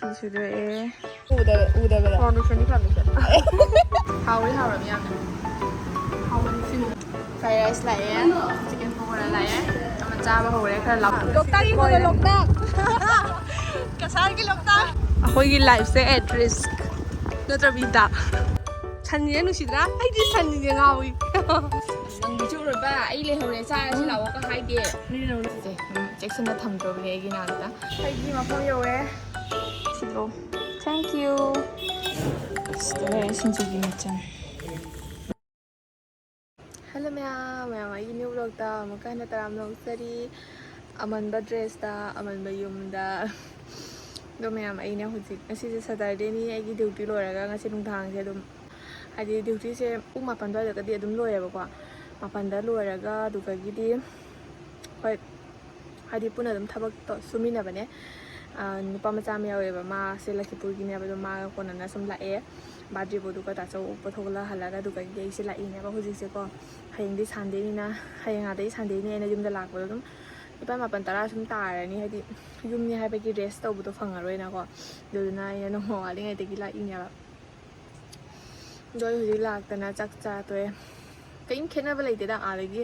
피수도에 우다베다. 파운데이션이 하우리 미안. 프라이드 라이스 라이에 치킨 포거라 라이에 아마 짜바 호레 khá là lọc 록딱이 보내 록딱. Kasal cái 록딱. ꯑꯩꯈꯣꯏꯒꯤ ꯂꯥꯏꯐꯁꯦ at risk ꯅꯠꯇ꯭ꯔꯕꯤꯗ ꯁꯟꯅꯤꯅ ꯅꯨꯡꯁꯤꯗ꯭ꯔꯥ ꯑꯩꯗꯤ ꯁꯟꯅꯤꯅꯦ ꯉꯥꯎꯏ ꯅꯪꯗꯤ ꯆꯨꯔꯣꯏꯕ ꯑꯩ ꯂꯩꯍꯧꯔꯦ ꯆꯥꯔꯁꯤ ꯂꯥꯛꯑꯣꯒ ꯍꯥꯏꯗꯦ. ꯆꯦꯛꯁꯤꯟꯅ ꯊꯝꯗ꯭ꯔꯕꯅꯦ ꯑꯩꯒꯤ ꯅꯥꯛꯇ ꯑꯩꯒꯤ ꯃꯐꯝ ꯌꯧꯔꯦ ꯁꯤꯗꯣ ꯊꯦꯡꯛ ꯌꯨ ꯁꯤꯗ ꯂꯩꯔꯦ ꯁꯤꯡꯖꯨꯒꯤ ꯃꯆꯜ. ꯍꯜꯂꯣ ꯃꯌꯥꯝ ꯑꯩꯒꯤ ꯅ꯭ꯌꯨ ꯕ꯭ꯂꯣꯛꯇ ꯑꯃꯨꯛꯀ ꯍꯟꯅ ꯇꯔꯥꯝꯅ ꯂꯧꯖꯔꯤ. ꯑꯃꯟꯕ ꯗ꯭ꯔꯦꯁꯇ ꯑꯃꯟꯕ ꯌꯨꯝꯗ ꯑꯗꯣ ꯃꯌꯥꯝ ꯑꯩꯅ ꯍꯧꯖꯤꯛ ꯉꯁꯤꯁꯦ ꯁꯇꯔꯗꯦꯅꯤ. ꯑꯩꯒꯤ ꯗ꯭ꯌꯨꯇꯤ ꯂꯣꯏꯔꯒ ꯉꯁꯤ ꯅꯨꯡꯗꯥꯡꯁꯦ ꯑꯗꯨꯝ ꯍꯥꯏꯗꯤ ꯗ꯭ꯌꯨꯇꯤꯁꯦ ꯄꯨꯡ 8 ꯑꯗꯨꯋꯥꯏꯗꯒꯗꯤ ꯑꯗꯨꯝ ꯂꯣꯏꯌꯦꯕꯀꯣ. 8ꯗ ꯂꯣꯏꯔꯒ ꯑꯗꯨꯗꯒꯤꯗꯤ ꯍꯣꯏ ꯍꯥꯏꯗꯤ ꯄꯨꯟꯅ ꯑꯗꯨꯝ ꯊꯕꯛ ꯁꯨꯃꯤꯟꯅꯕꯅꯦ. ꯅꯨꯄꯥ ꯃꯆꯥ ꯑꯃ ꯌꯥꯎꯋꯦꯕ ꯃꯥꯁꯦ ꯂꯛꯈꯤꯄꯨꯔꯒꯤꯅꯦꯕ. ꯑꯗꯣ ꯃꯥꯒ ꯀꯣꯟꯅꯅ ꯁꯨꯝ ꯂꯥꯛꯑꯦ. ꯕꯥꯗ꯭ꯔꯤꯕꯣꯗꯨꯒ ꯇꯥꯆꯧ ꯄꯨꯊꯣꯛꯍꯜꯂꯒ ꯑꯗꯨꯗꯒꯤ ꯑꯩꯁꯦ ꯂꯥꯛꯏꯅꯦꯕ ꯍꯧꯖꯤꯛꯁꯦꯀꯣ. ꯍꯌꯦꯡꯗꯤ ꯁꯟꯗꯦꯅꯤꯅ ꯍꯌꯦꯡ ꯑꯥꯗꯩ ꯁꯟꯗꯦꯅꯤ ꯑꯩꯅ ꯌꯨꯝꯗ ꯂꯥꯛꯄꯗꯣ ꯑꯗꯨꯝ 9-10 ꯁꯨꯝ ꯇꯥꯔꯅꯤ. ꯍꯥꯏꯗꯤ ꯌꯨꯝꯅꯤ ꯍꯥꯏꯕꯒꯤ ꯔꯦꯁ ꯇꯧꯕꯗꯣ ꯐꯪꯉꯔꯣꯏꯅꯀꯣ. ꯑꯗꯨꯗꯨꯅ ꯑꯩꯅ ꯅꯣꯡꯃ ꯋꯥꯠꯂꯤꯉꯩꯗꯒꯤ ꯂꯥꯛꯏꯅꯦꯕ. ꯑꯗꯣ ꯑꯩ ꯍꯧꯖꯤꯛ ꯂꯥꯛꯇꯅ ꯆꯥꯛ ꯆꯥꯇꯣꯛꯑꯦ. ꯀꯩꯝ ꯈꯦꯠꯅꯕ ꯂꯩꯇꯦꯗ ꯑꯥꯗꯒꯤ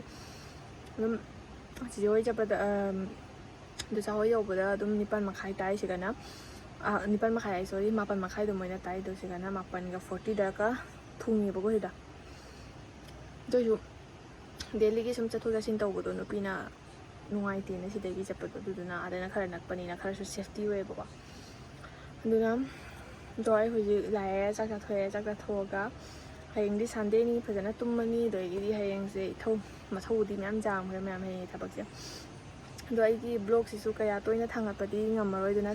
ꯑꯗꯨꯝ ꯆꯤꯆꯦ ꯍꯣꯏ ꯆꯠꯄꯗ ꯗꯨꯆꯥ ꯍꯣꯏ ꯌꯧꯕꯗ ꯑꯗꯨꯝ 9:30 ꯇꯥꯏꯁꯤꯒꯅ 9:30 ꯁꯣꯔꯤ 8:30 ꯃꯣꯏꯅ ꯇꯥꯏꯗꯣ ꯁꯤꯒꯅ 8:40ꯗꯒ ꯊꯨꯡꯉꯦꯕꯀꯣ ꯁꯤꯗ. ꯑꯗꯨꯏꯁꯨ ꯗꯦꯜꯂꯤꯒꯤ ꯁꯨꯝ ꯆꯠꯊꯣꯛ ꯆꯠꯁꯤꯟ ꯇꯧꯕꯗꯣ ꯅꯨꯄꯤꯅ ꯅꯨꯡꯉꯥꯏꯇꯦꯅ ꯁꯤꯗꯒꯤ ꯆꯠꯄꯗꯣ. ꯑꯗꯨꯗꯨꯅ ꯑꯥꯗꯅ ꯈꯔ ꯅꯛꯄꯅꯤꯅ ꯈꯔꯁꯨ ꯁꯦꯐꯇꯤ ꯑꯣꯏꯌꯦꯕꯀꯣ. ꯑꯗꯨꯅ ꯑꯗꯣ ꯑꯩ ꯍꯧꯖꯤꯛ ꯂꯥꯛꯑꯦ ꯆꯥꯛ ꯆꯥꯊꯣꯛꯑꯦ. ꯆꯥꯛ ꯆꯥꯊꯣꯛꯑꯒ ꯍꯌꯦꯡꯗꯤ ꯁꯟꯗꯦꯅꯤ ꯐꯖꯅ ꯇꯨꯝꯃꯅꯤ. ꯑꯗꯒꯤꯗꯤ ꯍꯌꯦꯡꯁꯦ ꯃꯊꯧꯕꯨꯗꯤ ꯃꯌꯥꯝ ꯌꯥꯝꯈ꯭ꯔꯦ ꯃꯌꯥꯝ ꯍꯌꯦꯡꯒꯤ ꯊꯕꯛꯁꯦ. ꯑꯗꯣ ꯑꯩꯒꯤ ꯕ꯭ꯂꯣꯛꯁꯤꯁꯨ ꯀꯌꯥ ꯇꯣꯏꯅ ꯊꯥꯡꯒꯠꯄꯗꯤ ꯉꯝꯃꯔꯣꯏꯗꯨꯅ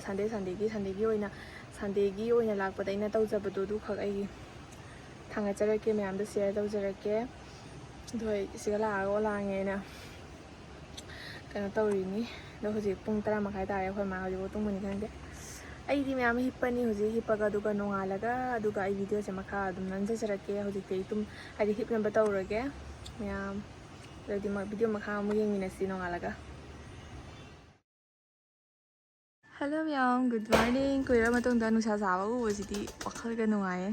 ꯁꯟꯗꯦꯒꯤ ꯑꯣꯏꯅ ꯂꯥꯛꯄꯗ ꯑꯩꯅ ꯇꯧꯖꯕꯗꯣ ꯑꯗꯨꯈꯛ ꯑꯩ ꯊꯥꯡꯒꯠꯆꯔꯛꯀꯦ ꯃꯌꯥꯝꯗ ꯁꯤꯌꯔ ꯇꯧꯖꯔꯛꯀꯦ. ꯑꯗꯣ ꯑꯩ ꯁꯤꯗ ꯂꯥꯛꯑꯒ ꯑꯣꯂꯥꯡꯉꯦꯅ ꯀꯩꯅꯣ ꯇꯧꯔꯤꯅꯤ. ꯑꯗꯣ ꯍꯧꯖꯤꯛ ꯄꯨꯡ 10:30 ꯇꯥꯔꯦ. ꯑꯩꯈꯣꯏ ꯃꯥ ꯍꯧꯖꯤꯛꯐꯥꯎ ꯇꯨꯝꯕꯅꯤ ꯈꯪꯗꯦ. ꯑꯩꯗꯤ ꯃꯌꯥꯝ ꯍꯤꯞꯄꯅꯤ ꯍꯧꯖꯤꯛ ꯍꯤꯞꯄꯒ ꯑꯗꯨꯒ ꯅꯣꯡꯉꯥꯜꯂꯒ ꯑꯗꯨꯒ ꯑꯩ ꯚꯤꯗꯤꯑꯣꯁꯦ ꯃꯈꯥ ꯑꯗꯨꯝ ꯅꯝꯖꯔꯛꯀꯦ. ꯍꯧꯖꯤꯛꯇꯤ ꯑꯩ ꯍꯥꯏꯗꯤ ꯍꯤꯞꯅꯕ ꯇꯧꯔꯒꯦ ꯃꯌꯥꯝ. ꯑꯗꯨꯗꯤ ꯚꯤꯗꯤꯑꯣ ꯃꯈꯥ ꯑꯃꯨꯛ ꯌꯦꯡꯃꯤꯟꯅꯁꯤ ꯅꯣꯡꯉꯥꯜꯂꯒ. ꯍꯜꯂꯣ ꯃꯌꯥꯝ ꯒꯨꯗ ꯃꯣꯔꯅꯤꯡ. ꯀꯨꯏꯔꯕ ꯃꯇꯨꯡꯗ ꯅꯨꯡꯁꯥ ꯁꯥꯕ ꯎꯕꯁꯤꯗꯤ ꯋꯥꯈꯜꯒ ꯅꯨꯡꯉꯥꯏꯌꯦ.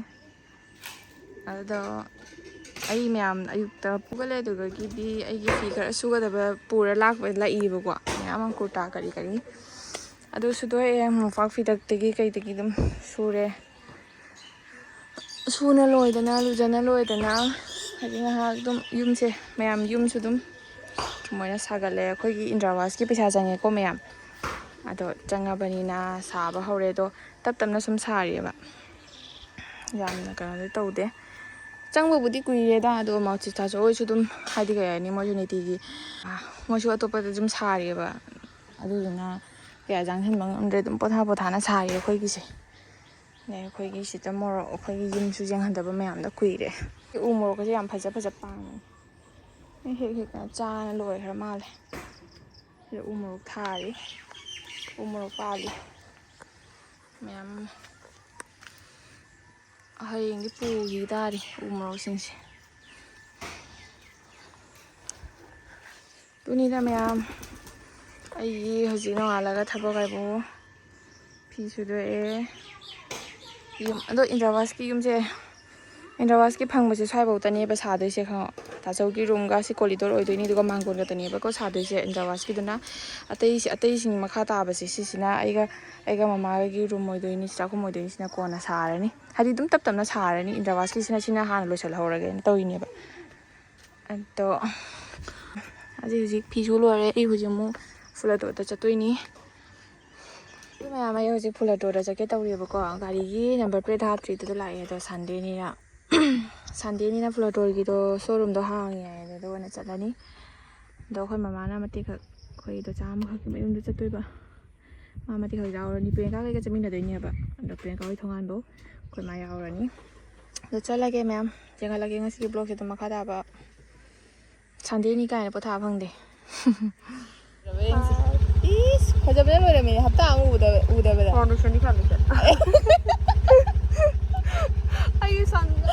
ꯑꯗꯣ ꯑꯩ ꯃꯌꯥꯝ ꯑꯌꯨꯛꯇ ꯄꯨꯒꯠꯂꯦ. ꯑꯗꯨꯗꯒꯤꯗꯤ ꯑꯩꯒꯤ ꯐꯤ ꯈꯔ ꯁꯨꯒꯗꯕ ꯄꯨꯔ ꯂꯥꯛꯏꯕꯀꯣ ꯃꯌꯥꯝ ꯑꯃ ꯀꯨꯔꯇꯥ ꯀꯔꯤ ꯑꯗꯨ ꯁꯨꯗꯣꯛꯑꯦ. ꯃꯣꯝꯄꯥꯛ ꯐꯤꯗꯛꯇꯒꯤ ꯀꯩꯗꯒꯤ ꯑꯗꯨꯝ ꯁꯨꯔꯦ. ꯁꯨꯅ ꯂꯣꯏꯗꯅ ꯂꯨꯖꯅ ꯂꯣꯏꯗꯅ ꯍꯥꯏꯗꯤ ꯉꯥꯏꯍꯥꯛ ꯑꯗꯨꯝ ꯌꯨꯝꯁꯦ ꯃꯌꯥꯝ ꯌꯨꯝꯁꯨ ꯑꯗꯨꯝ ꯃꯣꯏꯅ ꯁꯥꯒꯠꯂꯦ. ꯑꯩꯈꯣꯏꯒꯤ ꯏꯟꯗ꯭ꯔꯥꯋꯥꯁꯀꯤ ꯄꯩꯁా ꯆꯪꯉꯦꯀꯣ ꯃꯌꯥꯝ. ꯑꯗꯣ ꯆꯪꯉꯕꯅꯤꯅ ꯁꯥꯕ ꯍꯧꯔꯦ. ꯑꯗꯣ ꯇꯞꯅ ꯁꯨꯝ ꯁꯥꯔꯤꯑꯕ ꯌꯥꯝꯅ ꯀꯩꯅꯣꯗꯤ ꯇꯧꯗꯦ. ꯆꯪꯕꯕꯨꯗꯤ ꯀꯨꯏꯔꯦꯗ. ꯑꯗꯣ ꯃꯥꯎꯆꯤꯇꯥꯁꯨ ꯍꯣꯏꯁꯨ ꯑꯗꯨꯝ ꯍꯥꯏꯗꯤ ꯀꯩ ꯍꯥꯏꯅꯤ ꯃꯣꯏꯁꯨ ꯅꯤꯇꯤꯒꯤ ꯃꯣꯏꯁꯨ ꯑꯇꯣꯞꯄꯗ ꯑꯗꯨꯝ ꯁꯥꯔꯤꯑꯕ. ꯑꯗꯨꯗꯨꯅ ꯀꯌꯥ ꯆꯪꯁꯤꯟꯕ ꯉꯝꯗ꯭ꯔꯦ. ꯑꯗꯨꯝ ꯄꯣꯊꯥꯅ ꯁꯥꯔꯤ ꯑꯩꯈꯣꯏꯒꯤꯁꯦ. ꯑꯩꯈꯣꯏꯒꯤ ꯁꯤꯗ ꯃꯣꯔꯣꯛ ꯑꯩꯈꯣꯏꯒꯤ ꯌꯨꯝꯁꯨ ꯌꯦꯡꯍꯟꯗꯕ ꯃꯌꯥꯝꯗ ꯀꯨꯏꯔꯦ. ꯎ ꯃꯣꯔꯣꯛꯀꯁꯦ ꯌꯥꯝ ꯐꯖ ꯄꯥꯟꯕꯅꯤ. ꯍꯦꯛꯅ ꯆꯥꯅ ꯂꯣꯏꯈ꯭ꯔ ꯃꯥꯜꯂꯦ. ꯁꯤꯗ ꯎ ꯃꯣꯔꯣꯛ ꯊꯥꯔꯤ. ꯎ ꯃꯣꯔꯣꯛ ꯄꯥꯜꯂꯤ ꯃꯌꯥꯝ ꯑꯃ. ꯍꯌꯦꯡꯗꯤ ꯄꯨꯈꯤ ꯇꯥꯔꯤ ꯎ ꯃꯣꯔꯣꯛꯁꯤꯡꯁꯦ. ꯑꯗꯨꯅꯤꯗ ꯃꯌꯥꯝ ꯑꯩꯒꯤ ꯍꯧꯖꯤꯛ ꯅꯣꯡꯉꯥꯜꯂꯒ ꯊꯕꯛ ꯍꯥꯏꯕꯨ ꯐꯤ ꯁꯨꯗꯣꯛꯑꯦ. ꯑꯗꯣ ꯏꯟꯗ꯭ꯔꯥꯋꯥꯁꯀꯤ ꯐꯪꯕꯁꯦ ꯁ꯭ꯋꯥꯏꯐꯥꯎꯇꯅꯦꯕ ꯁꯥꯗꯣꯏꯁꯦ ꯈꯪꯉꯣ. ꯇꯥꯆꯧꯒꯤ ꯔꯨꯝꯒ ꯁꯤ ꯀꯣꯔꯤꯗꯣꯔ ꯑꯣꯏꯗꯣꯏꯅꯤ. ꯑꯗꯨꯒ ꯃꯥꯡꯒꯣꯟ ꯈꯛꯇꯅꯦꯕꯀꯣ ꯁꯥꯗꯣꯏꯁꯦ ꯏꯟꯗ꯭ꯔꯥꯋꯥꯁꯀꯤꯗꯨꯅ. ꯑꯇꯩꯁꯤꯡ ꯃꯈꯥ ꯇꯥꯕꯁꯦ ꯁꯤꯁꯤꯅ ꯑꯩꯒ ꯃꯃꯥꯒꯤ ꯔꯨꯝ ꯑꯣꯏꯗꯣꯏꯅꯤ. ꯆꯥꯛꯈꯨꯝ ꯑꯣꯏꯗꯣꯏꯅꯤ. ꯁꯤꯅ ꯀꯣꯟꯅ ꯁꯥꯔꯅꯤ. ꯍꯥꯏꯗꯤ ꯑꯗꯨꯝ ꯇꯞꯅ ꯁꯥꯔꯅꯤ. ꯏꯟꯗ꯭ꯔꯥꯋꯥꯁꯀꯤꯁꯤꯅ ꯍꯥꯟꯅ ꯂꯣꯏꯁꯤꯜꯍꯧꯔꯒꯦꯅ ꯇꯧꯔꯤꯅꯦꯕ. ꯑꯗꯣ ꯍꯧꯖꯤꯛ ꯐꯤꯁꯨ ꯂꯣꯏꯔꯦ. ꯑꯩ ꯍꯧꯖꯤꯛ ꯑꯃꯨꯛ ꯐꯨꯂꯇꯣꯗ ꯆꯠꯇꯣꯏꯅꯤ. ꯃꯌꯥꯝ ꯑꯩ ꯍꯧꯖꯤꯛ ꯐꯨꯂꯇꯣꯗ ꯆꯠꯀꯦ ꯇꯧꯔꯤꯕꯀꯣ. ꯒꯥꯔꯤꯒꯤ ꯅꯝꯕꯔ ꯄ꯭ꯂꯦꯠ ꯍꯥꯞꯇ꯭ꯔꯤꯗꯨꯗ ꯂꯥꯛꯑꯦ. ꯑꯗꯣ ꯁꯟꯗꯦꯅꯤꯅ ꯐꯨꯂꯇꯣꯔꯒꯤꯗꯣ ꯁꯣꯔꯨꯝꯗꯣ ꯍꯥꯡꯉꯦ ꯍꯥꯏ. ꯑꯗꯨꯗ ꯑꯣꯏꯅ ꯆꯠꯂꯅꯤ. ꯑꯗꯣ ꯑꯩꯈꯣꯏ ꯃꯃꯥꯅ ꯃꯇꯦꯛꯈꯛ ꯑꯩꯈꯣꯏ ꯗꯣꯆꯥ ꯑꯃꯈꯛꯀꯤ ꯃꯌꯨꯝꯗ ꯆꯠꯇꯣꯏꯕ. ꯃꯥ ꯃꯇꯦꯛꯈꯛ ꯌꯥꯎꯔꯅꯤ. ꯄ꯭रिꯌꯥꯡꯀꯥ ꯀꯩꯒ ꯆꯠꯃꯤꯟꯅꯗꯣꯏꯅꯦꯕ. ꯑꯗꯣ ꯄ꯭रिꯌꯥꯡꯀꯥ ꯍꯣꯏ ꯊꯣꯡꯒꯥꯟꯕꯧ ꯑꯩꯈꯣꯏ ꯃꯥ ꯌꯥꯎꯔꯅꯤ. ꯑꯗꯣ ꯆꯠꯂꯒꯦ ꯃꯌꯥꯝ ꯌꯦꯡꯍꯜꯂꯒꯦ. ꯉꯁꯤꯒꯤ ꯕ꯭ꯂꯣꯛꯁꯦ ꯑꯗꯨꯝ ꯃꯈꯥ ꯇꯥꯕ ꯁꯟꯗꯦꯅꯤ ꯀꯥꯏꯅ ꯄꯣꯊꯥꯕ ꯐꯪꯗꯦ. ꯏꯁ ꯐꯖꯕꯅ ꯂꯣꯏꯔꯝꯃꯦ. ꯍꯞꯇꯥ ꯑꯃ ꯎꯗꯕꯗ. ꯐꯥꯎꯟꯗꯦꯁꯟ ꯑꯩꯒꯤ ꯁꯟꯗ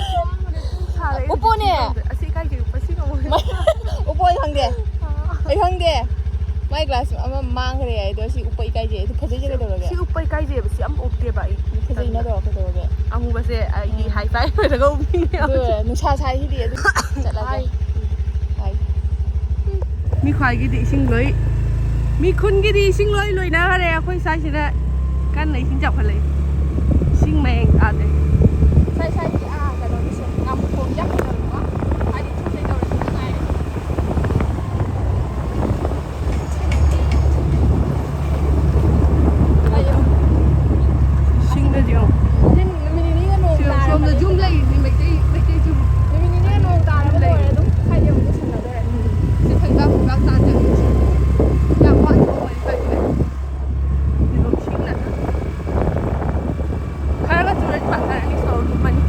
ꯁꯥꯔꯛꯑꯦ. ꯎꯞꯄꯣꯅꯦ. ꯑꯁꯤ ꯀꯥꯏꯒꯤ ꯎꯞꯄ ꯁꯤ ꯉꯝꯃꯣꯏ. ꯎꯞꯄꯣ ꯈꯪꯗꯦ. ꯑꯩ ꯈꯪꯗꯦ. ꯃꯥꯏ ꯒ꯭ꯂꯥꯁ ꯑꯃ ꯃꯥꯡꯈ꯭ꯔꯦ ꯍꯥꯏꯗꯣ ꯁꯤ ꯎꯞꯄ ꯏꯀꯥꯏꯖꯩ. ꯑꯗꯨ ꯐꯖꯩꯁꯦ ꯀꯩꯗꯧꯔꯒꯦ. ꯁꯤ ꯎꯞꯄ ꯏꯀꯥꯏꯖꯩꯑꯕ. ꯁꯤ ꯑꯃ ꯊꯣꯛꯇꯦꯕ ꯑꯩ ꯐꯖꯩꯅꯗꯣ ꯀꯩꯗꯧꯔꯒꯦ ꯑꯃꯨꯕꯁꯦ ꯑꯩꯒꯤ ꯍꯥꯏ ꯐꯥꯏ ꯑꯣꯏꯔꯒ ꯎꯕꯤꯅꯦ ꯑꯗꯨ ꯅꯨꯡꯁꯥ ꯁꯥꯏꯁꯤꯗꯤ ꯑꯗꯨ ꯆꯠꯂꯒꯦ ꯃꯤ ꯈ꯭ꯋꯥꯏꯒꯤꯗꯤ ꯏꯁꯤꯡ ꯂꯣꯏ ꯃꯤ ꯈꯨꯟꯒꯤꯗꯤ ꯏꯁꯤꯡ ꯂꯣꯏ ꯂꯣꯏꯅꯈꯔꯦ ꯑꯩꯈꯣꯏ ꯁ꯭ꯋꯥꯏꯁꯤꯗ ꯀꯟꯅ ꯏꯁꯤꯡ ꯆꯥꯎꯈꯠꯂꯛꯏ ꯏꯁꯤꯡ ꯃꯌꯦꯡ ꯇꯥꯗꯦ ꯁꯥꯏꯗꯤ ꯀꯩꯅꯣꯒꯤꯁꯦ ꯉꯥꯃꯨꯈꯣꯡ ꯌꯥꯝ ꯐꯖꯕꯀꯣ ꯍꯥꯏꯗꯤ ꯊꯨꯝꯗꯩ ꯇꯧꯔꯁꯨ ꯅꯨꯡꯉꯥꯏꯔꯦ ꯏꯁꯤꯡꯗꯗꯤ ꯅꯨꯃꯤꯠ ꯅꯤꯅꯤꯒ ꯅꯣꯡ ꯁꯣꯝꯗ ꯇꯥꯔꯕꯗꯤ ꯌꯨꯝ ꯂꯩꯔꯤꯅꯤ ꯃꯩꯇꯩ ꯌꯨꯝ ꯅꯨꯃꯤꯠ ꯅꯤꯅꯤꯒ ꯅꯣꯡ ꯇꯥꯔꯕ ꯂꯣꯏꯔꯦ ꯑꯗꯨꯝ ꯍꯥꯏꯗꯤ ꯑꯃꯨꯛ ꯂꯣꯏꯁꯟꯅꯗꯣꯔꯦ ꯁꯤ ꯈꯪꯒꯥ ꯇꯥꯖꯔꯤ ꯌꯥꯝ ꯋꯥꯠꯄ ꯑꯣꯏ ꯀꯩꯅꯦ ꯏꯁꯤꯡꯅ ꯈꯔꯒ ꯆꯨꯔꯗꯤ ꯐꯖꯔꯅꯤ ꯁꯣꯔ ꯊꯨꯝꯃꯅꯤ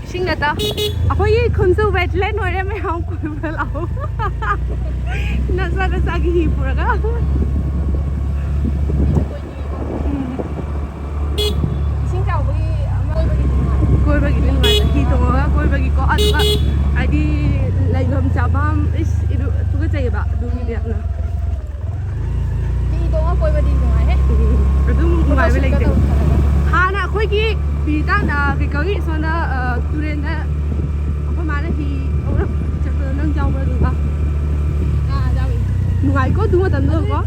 ꯏꯁꯤꯡ ꯅꯠꯇ ꯑꯩꯈꯣꯏꯒꯤ ꯈꯨꯟꯁꯨ ꯋꯦꯠꯂꯦꯟ ꯑꯣꯏꯔꯦ ꯃꯌꯥꯝ ꯀꯣꯏꯕ ꯂꯥꯛꯑꯣ ꯅꯆꯥꯒꯤ ꯍꯤ ꯄꯨꯔꯒ ꯏꯁꯤꯡ ꯆꯥꯎꯕꯒꯤ ꯑꯃꯣꯏꯕꯒꯤꯗꯤ ꯅꯨꯡꯉꯥꯏ ꯀꯣꯏꯕꯒꯤꯗꯤ ꯅꯨꯡꯉꯥꯏ ꯍꯤ ꯇꯣꯡꯉꯒ ꯀꯣꯏꯕꯒꯤꯀꯣ ꯑꯗꯨꯒ ꯍꯥꯏꯗꯤ ꯂꯩꯐꯝ ꯆꯥꯐꯝ ꯇꯨꯒꯠꯆꯩꯑꯕ ꯑꯗꯨꯒꯤꯗꯤ ꯌꯥꯝꯅ ꯍꯤ ꯇꯣꯡꯉ ꯀꯣꯏꯕꯗꯤ ꯅꯨꯡꯉꯥꯏꯍꯦ ꯑꯗꯨꯝ ꯅꯨꯡꯉꯥꯏꯕ ꯐꯣꯇꯣꯁꯨꯠꯀ ꯂꯩꯇꯦ ꯇꯧꯊꯔꯒ ꯍꯥꯟꯅ ꯑꯩꯈꯣꯏꯒꯤ ꯄꯤꯀꯥꯟꯗ ꯀꯩꯀꯧꯏ ꯁꯣꯝꯗ ꯇꯨꯔꯦꯟꯗ ꯑꯩꯈꯣꯏ ꯃꯥꯅ ꯍꯤ ꯊꯧꯔ ꯆꯠꯄꯗꯣ ꯅꯪ ꯌꯥꯎꯕ꯭ꯔꯥ ꯑꯗꯨꯒ ꯌꯥꯎꯏ ꯅꯨꯡꯉꯥꯏꯀꯣ ꯑꯗꯨ ꯃꯇꯝꯗꯨꯗꯀꯣ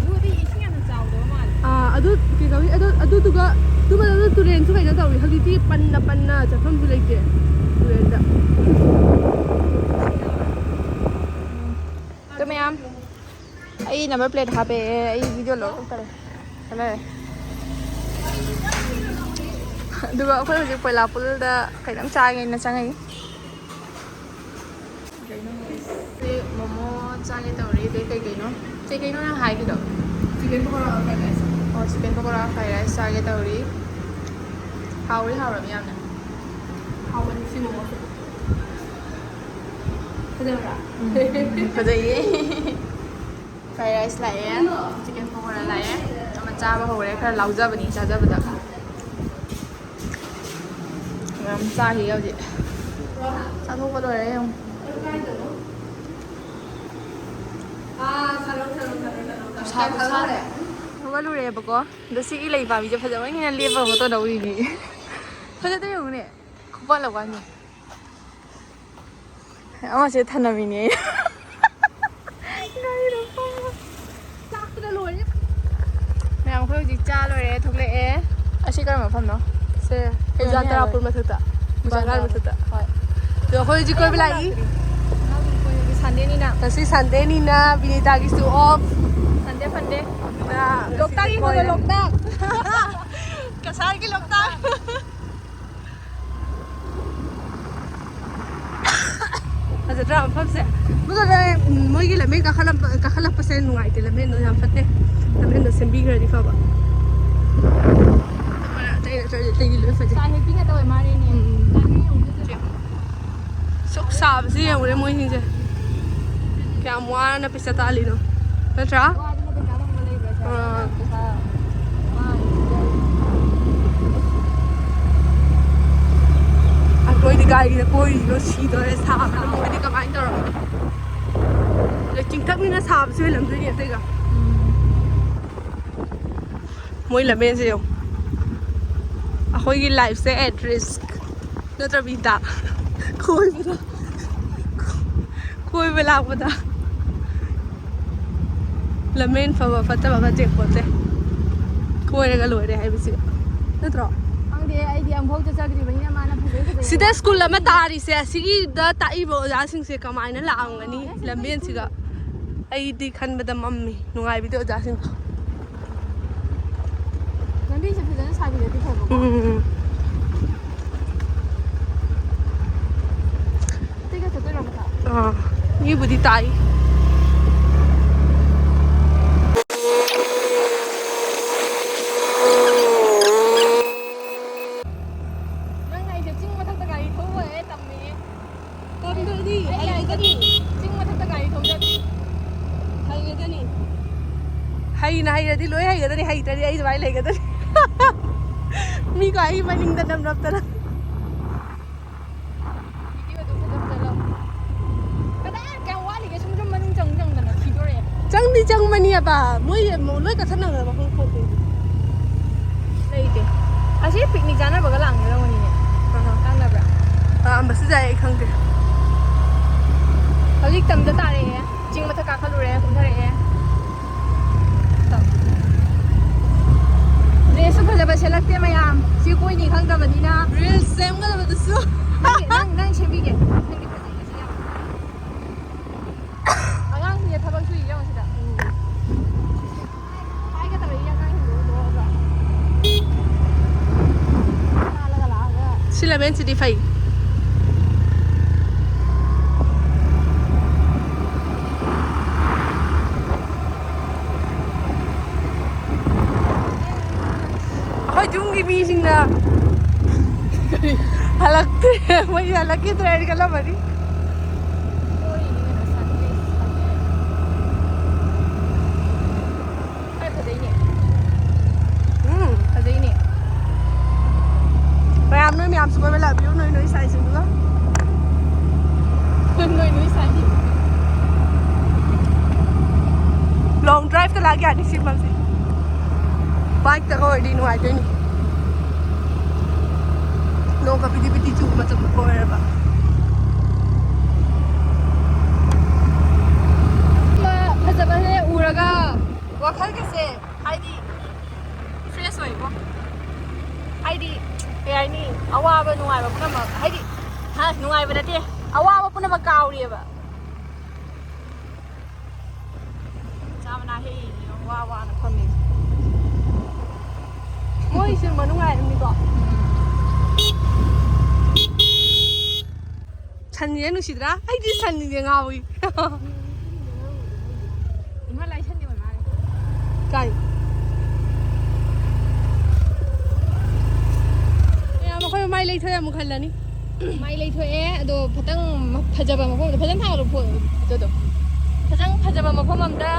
ꯑꯗꯨꯗꯤ ꯏꯁꯤꯡ ꯌꯥꯝꯅ ꯆꯥꯎꯗꯕ ꯃꯥꯜꯂꯦ ꯑꯗꯨ ꯀꯩꯀꯧꯏ ꯑꯗꯨꯗꯨꯒ ꯑꯗꯨ ꯃꯇꯝꯗ ꯇꯨꯔꯦꯟꯁꯨ ꯀꯩꯅꯣ ꯇꯧꯏ ꯍꯧꯖꯤꯛꯇꯤ ꯄꯟꯅ ꯆꯠꯐꯝꯁꯨ ꯂꯩꯇꯦ ꯇꯨꯔꯦꯟꯗ ꯑꯗꯨ ꯃꯌꯥꯝ ꯑꯩ ꯅꯝꯕꯔ ꯄ꯭ꯂꯦꯠ ꯍꯥꯞꯄꯛꯑꯦ ꯑꯩ ꯚꯤꯗꯤꯑꯣ ꯂꯧꯔꯛꯇꯔꯦ ꯆꯠꯂꯔꯦ ꯑꯗꯨꯒ ꯑꯩꯈꯣꯏ ꯍꯧꯖꯤꯛ ꯄꯣꯏꯂꯥꯄꯨꯜꯗ ꯀꯩꯅꯣꯝ ꯆꯥꯒꯦꯅ ꯆꯪꯉꯛꯏ ꯃꯣꯃꯣ ꯆꯥꯒꯦ ꯇꯧꯔꯤ ꯑꯗꯩ ꯀꯩꯀꯩꯅꯣ ꯅꯪ ꯍꯥꯏꯈꯤꯗꯣ chicken pakora fry rice chicken pakora fry rice ꯆꯥꯒꯦ ꯇꯧꯔꯤ ꯍꯥꯎꯔꯝꯃꯤ ꯌꯥꯝꯅ ꯍꯥꯎꯕꯅꯤ ꯁꯤ ꯃꯣꯃꯣꯁꯦ ꯐꯖꯕ꯭ꯔꯥ ꯐꯖꯩꯌꯦ ꯐ꯭ꯔꯥꯏ ꯔꯥꯏꯁ ꯂꯥꯛꯑꯦ ꯆꯤꯀꯟ ꯄꯀꯣꯔꯥ ꯂꯥꯛꯑꯦ ꯑꯃ ꯆꯥꯕ ꯍꯧꯔꯦ ꯈꯔ ꯂꯥꯎꯖꯕꯅꯤ ꯆꯥꯖꯕꯗ ꯃꯌꯥꯝ ꯆꯥꯈꯤꯒꯦ ꯍꯧꯖꯤꯛ ꯆꯥꯊꯣꯛꯄ ꯂꯣꯏꯔꯦ ꯌꯦꯡꯉꯨ ꯍꯧꯒꯠꯂꯨꯔꯦꯕꯀꯣ ꯑꯗꯣ ꯁꯤꯒꯤ ꯂꯩ ꯄꯥꯝꯕꯤꯁꯦ ꯐꯖꯕꯅꯤꯅ ꯂꯦꯞꯄꯒ ꯐꯣꯇꯣ ꯂꯧꯔꯤꯅꯤ ꯐꯖꯗ ꯌꯦꯡꯉꯨꯅꯦ ꯈꯨꯄꯥꯜ ꯂꯧꯀꯥꯟꯁꯦ ꯑꯃꯁꯦ ꯊꯅꯝꯃꯤꯅꯦ ꯆꯥꯛꯄꯗ ꯂꯣꯏꯔꯦ ꯃꯌꯥꯝ ꯑꯩꯈꯣꯏ ꯍꯧꯖꯤꯛ ꯆꯥ ꯂꯣꯏꯔꯦ ꯊꯣꯛꯂꯛꯑꯦ ꯑꯁꯤ ꯀꯔꯝꯕ ꯃꯐꯝꯅꯣ ꯁꯦ ꯑꯣꯖꯥ ꯇꯔꯥꯄꯨꯔ ꯃꯊꯛꯇ ꯕꯥꯒꯥꯟ ꯃꯊꯛꯇ ꯍꯣꯏ ꯑꯗꯣ ꯑꯩꯈꯣꯏ ꯍꯧꯖꯤꯛ ꯀꯣꯏꯕ ꯂꯥꯛꯏ ꯁꯟꯗꯦꯅꯤꯅ ꯉꯁꯤ ꯁꯟꯗꯦꯅꯤꯅ ꯕꯤꯅꯤꯇꯥꯒꯤꯁꯨ ꯑꯣꯐ ꯁꯟꯗꯦ ꯐꯟꯗꯦ ꯂꯣꯛꯇꯥꯛ ꯌꯦꯡꯉꯣ ꯂꯣꯛꯇꯥꯛ ꯀꯁꯥꯔꯒꯤ ꯂꯣꯛꯇꯥꯛ ꯐꯖꯗ꯭ꯔꯥ ꯃꯐꯝꯁꯦ ꯃꯣꯏꯒꯤ ꯂꯝꯕꯦꯟ ꯀꯥꯈꯠꯂꯛꯄꯁꯦ ꯅꯨꯡꯉꯥꯏꯇꯦ ꯂꯝꯕꯦꯟꯗꯣ ꯌꯥꯝ ꯐꯠꯇꯦ ꯂꯝꯕꯦꯟꯗꯣ ꯁꯦꯝꯕꯤꯈ꯭ꯔꯗꯤ ꯐꯕ ꯑꯇꯩꯗꯤ ꯂꯣꯏ ꯐꯖꯩ ꯅꯨꯄꯤ ꯉꯥꯛꯇ ꯑꯣꯏ ꯃꯥꯜꯂꯦꯅꯦ ꯁꯨꯛ ꯁꯥꯕꯁꯤ ꯌꯦꯡꯉꯨꯔꯦ ꯃꯣꯏꯁꯤꯡꯁꯦ ꯀꯌꯥꯝ ꯋꯥꯅ ꯄꯩꯁꯥ ꯇꯥꯜꯂꯤꯅꯣ ꯅꯠꯇ꯭ꯔꯥ ꯑꯩꯈꯣꯏꯗꯤ ꯒꯥꯔꯤꯗ ꯀꯣꯏꯔꯤꯁꯤꯒ ꯁꯤꯗꯣꯔꯦ ꯁꯥꯕꯅ ꯃꯣꯏꯗꯤ ꯀꯃꯥꯏꯅ ꯇꯧꯔꯝꯃꯅꯤ ꯑꯗꯩ ꯆꯤꯡꯊꯛꯅꯤꯅ ꯁꯥꯕꯁꯨ ꯍꯦꯜꯂꯝꯗꯣꯏꯅꯦ ꯑꯇꯩꯒ ꯃꯣꯏ ꯂꯝꯕꯦꯟꯁꯦ ꯌꯦꯡꯉꯨ ꯑꯩꯈꯣꯏꯒꯤ ꯂꯥꯏꯐꯁꯦ ꯑꯦꯠ ꯔꯤꯁꯛ ꯅꯠꯇ꯭ꯔ ꯕꯤꯇꯥ ꯀꯣꯏꯕ ꯂꯥꯛꯄꯗ ꯂꯝꯕꯦꯟ ꯐꯕ ꯐꯠꯇꯕꯒ ꯆꯦꯛꯄꯣꯠꯁꯦ ꯀꯣꯏꯔꯒ ꯂꯣꯏꯔꯦ ꯍꯥꯏꯕꯁꯤꯒ ꯅꯠꯇ꯭ꯔꯣ ꯈꯪꯗꯦ ꯑꯩꯗꯤ ꯑꯃꯨꯐꯥꯎ ꯆꯠꯆꯗ꯭ꯔꯤꯕꯅꯤꯅ ꯃꯥꯅ ꯐꯖꯩ ꯁꯤꯗ ꯁ꯭ꯀꯨꯜ ꯑꯃ ꯇꯥꯔꯤꯁꯦ ꯑꯁꯤꯒꯤꯗ ꯇꯥꯛꯏꯕ ꯑꯣꯖꯥꯁꯤꯡꯁꯦ ꯀꯃꯥꯏꯅ ꯂꯥꯛꯑꯝꯒꯅꯤ ꯂꯝꯕꯦꯟꯁꯤꯒ ꯑꯩꯗꯤ ꯈꯟꯕꯗ ꯃꯝꯃꯤ ꯅꯨꯡꯉꯥꯏꯕꯤꯗꯦ ꯑꯣꯖꯥꯁꯤꯡꯗꯣ ꯂꯝꯕꯤꯁꯦ ꯐꯖꯅ ꯁꯥꯕꯤꯔꯗꯤ ꯐꯕꯀꯣ ꯑꯇꯩꯒ ꯆꯠꯇꯣꯏꯔꯣ ꯃꯊꯛ ꯃꯤꯕꯨꯗꯤ ꯇꯥꯏ ꯅꯪ ꯑꯩꯁꯦ ꯆꯤꯡ ꯃꯊꯛꯇ ꯒꯥꯔꯤ ꯊꯧꯕ ꯇꯝꯃꯦ ꯇꯝꯗ꯭ꯔꯗꯤ ꯑꯩ ꯍꯩꯒꯗ꯭ꯔꯤ ꯆꯤꯡ ꯃꯊꯛꯇ ꯒꯥꯔꯤ ꯊꯧꯖꯗ꯭ꯔꯤ ꯍꯩꯒꯗꯅꯤ ꯍꯩꯔꯗꯤ ꯂꯣꯏ ꯍꯩꯒꯗꯅꯤ ꯍꯩꯇ꯭ꯔꯗꯤ ꯑꯩ ꯑꯗꯨꯃꯥꯏꯅ ꯂꯩꯒꯗꯅꯤ ꯃꯤꯒ ꯑꯩ ꯃꯅꯤꯡꯗ ꯅꯝꯔꯛꯇꯅ ꯚꯤꯗꯤꯑꯣꯗꯣ ꯐꯖ ꯂꯧ ꯀꯗꯥꯏ ꯀꯌꯥꯝ ꯋꯥꯠꯂꯤꯒꯦ ꯁꯨꯝ ꯃꯅꯨꯡ ꯆꯪꯗꯅ ꯁꯤꯗꯣꯔꯦ ꯆꯪꯗꯤ ꯆꯪꯕꯅꯤ ꯍꯥꯏꯕ ꯃꯣꯏ ꯂꯣꯏ ꯀꯠꯊꯠꯅꯈ꯭ꯔꯕ ꯈꯪꯗꯦ ꯂꯩꯇꯦ ꯑꯁꯤ ꯄꯤꯛꯅꯤꯛ ꯆꯥꯅꯕꯒ ꯂꯥꯡꯅꯔꯝꯒꯅꯤꯅꯦ ꯂꯥꯡꯅꯕ꯭ꯔꯥ ꯑꯝꯕꯁꯨ ꯌꯥꯏ ꯑꯩ ꯈꯪꯗꯦ ꯍꯧꯖꯤꯛ ꯇꯝꯗ ꯇꯥꯔꯛꯑꯦ ꯆꯤꯡ ꯃꯊꯛ ꯀꯥꯈꯠꯂꯨꯔꯦ ꯀꯨꯝꯊꯔꯛꯑꯦ ꯗ꯭ꯔꯦꯁꯁꯨ ꯐꯖꯕ ꯁꯦꯠꯂꯛꯇꯦ ꯃꯌꯥꯝ ꯁꯤ ꯀꯣꯏꯅꯤ ꯈꯪꯗꯕꯅꯤ나 ꯔꯤꯜꯁ ꯁꯦꯝꯒꯗꯕꯗꯨꯁꯨ ꯅꯪ ꯁꯦꯝꯕꯤꯒꯦ ꯅꯪꯗꯤ ꯐꯖꯩ ꯉꯁꯤ ꯌꯥꯝ ꯑꯉꯥꯡꯁꯤꯡꯁꯦ ꯊꯕꯛ ꯁꯨꯏ ꯌꯦꯡꯉꯣ ꯁꯤꯗ ꯍꯥꯏꯒ ꯇꯧꯔꯛꯏ ꯑꯉꯥꯡꯁꯤꯡꯗꯣ ꯂꯣꯛꯑꯒ ꯆꯥꯜꯂꯒ ꯂꯥꯛꯑꯒ ꯁꯤꯂꯃꯦꯟꯁꯤꯗꯤ ꯐꯩ ꯑꯩꯈꯣꯏ ꯌꯨꯝꯒꯤ ꯃꯤꯁꯤꯡꯅ ꯍꯜꯂꯛꯇ꯭ꯔꯦ ꯃꯣꯏ ꯍꯜꯂꯛꯈꯤꯗ꯭ꯔꯦ ꯍꯥꯏꯅ ꯈꯜꯂꯝꯃꯅꯤ ꯐꯖꯩꯅꯦ ꯃꯌꯥꯝ ꯅꯣꯏ ꯃꯌꯥꯝꯁꯨ ꯀꯣꯏꯕ ꯂꯥꯛꯄꯤꯌꯨ ꯅꯣꯏ ꯁꯥꯏꯁꯤꯡꯗꯨꯒ ꯅꯣꯏ ꯁꯥꯏꯗꯤ ꯂꯣꯡ ꯗ꯭ꯔꯥꯏꯚꯇ ꯂꯥꯛ ꯌꯥꯅꯤ ꯁꯤ ꯃꯐꯝꯁꯦ ꯕꯥꯏꯛꯇꯒ ꯑꯣꯏꯔꯗꯤ ꯅꯨꯡꯉꯥꯏꯗꯣꯏꯅꯤ ꯅꯣꯡꯒ ꯄꯤꯗꯤ ꯄꯤꯗꯤ ꯆꯨꯕ ꯃꯇꯝꯗ ꯑꯣꯏꯔꯕ ꯐꯖꯕꯁꯦ ꯎꯔꯒ ꯋꯥꯈꯜꯒꯁꯦ ꯍꯥꯏꯗꯤ ꯐ꯭ꯔꯦꯁ ꯑꯣꯏꯀꯣ ꯍꯥꯏꯗꯤ ꯀꯩ ꯍꯥꯏꯅꯤ ꯑꯋꯥꯕ ꯅꯨꯡꯉꯥꯏꯕ ꯄꯨꯝꯅꯃꯛ ꯍꯥꯏꯗꯤ ꯅꯨꯡꯉꯥꯏꯕ ꯅꯠꯇꯦ ꯑꯋꯥꯕ ꯄꯨꯝꯅꯃꯛ ꯀꯥꯎꯔꯤꯑꯕ ꯆꯥꯃꯅꯥ ꯍꯦꯛꯏꯅꯦ ꯋꯥꯅ ꯐꯝꯃꯤ ꯃꯣꯏꯁꯨ ꯅꯨꯡꯉꯥꯏꯔꯝꯅꯤꯀꯣ ꯁꯟꯁꯤꯅ ꯅꯨꯡꯁꯤꯗ꯭ꯔꯥ ꯑꯩꯗꯤ ꯁꯟꯁꯤꯡꯁꯦ ꯉꯥꯎꯏ ꯏꯝꯐꯥꯜ ꯂꯥꯏꯁꯟꯗꯤ ꯑꯣꯏ ꯃꯥꯜꯂꯦ ꯀꯥꯏ ꯃꯌꯥꯝ ꯑꯩꯈꯣꯏ ꯃꯃꯥꯏ ꯂꯩꯊꯣꯛꯑꯦ ꯑꯃꯨꯛ ꯈꯜꯂꯅꯤ ꯃꯥꯏ ꯂꯩꯊꯣꯛꯑꯦ ꯑꯗꯣ ꯈꯤꯇꯪ ꯐꯖꯕ ꯃꯐꯝꯗ ꯐꯖꯅ ꯊꯥꯒꯠꯂꯨ ꯐꯣꯇꯣꯗꯣ ꯈꯤꯇꯪ ꯐꯖꯕ ꯃꯐꯝ ꯑꯝꯗ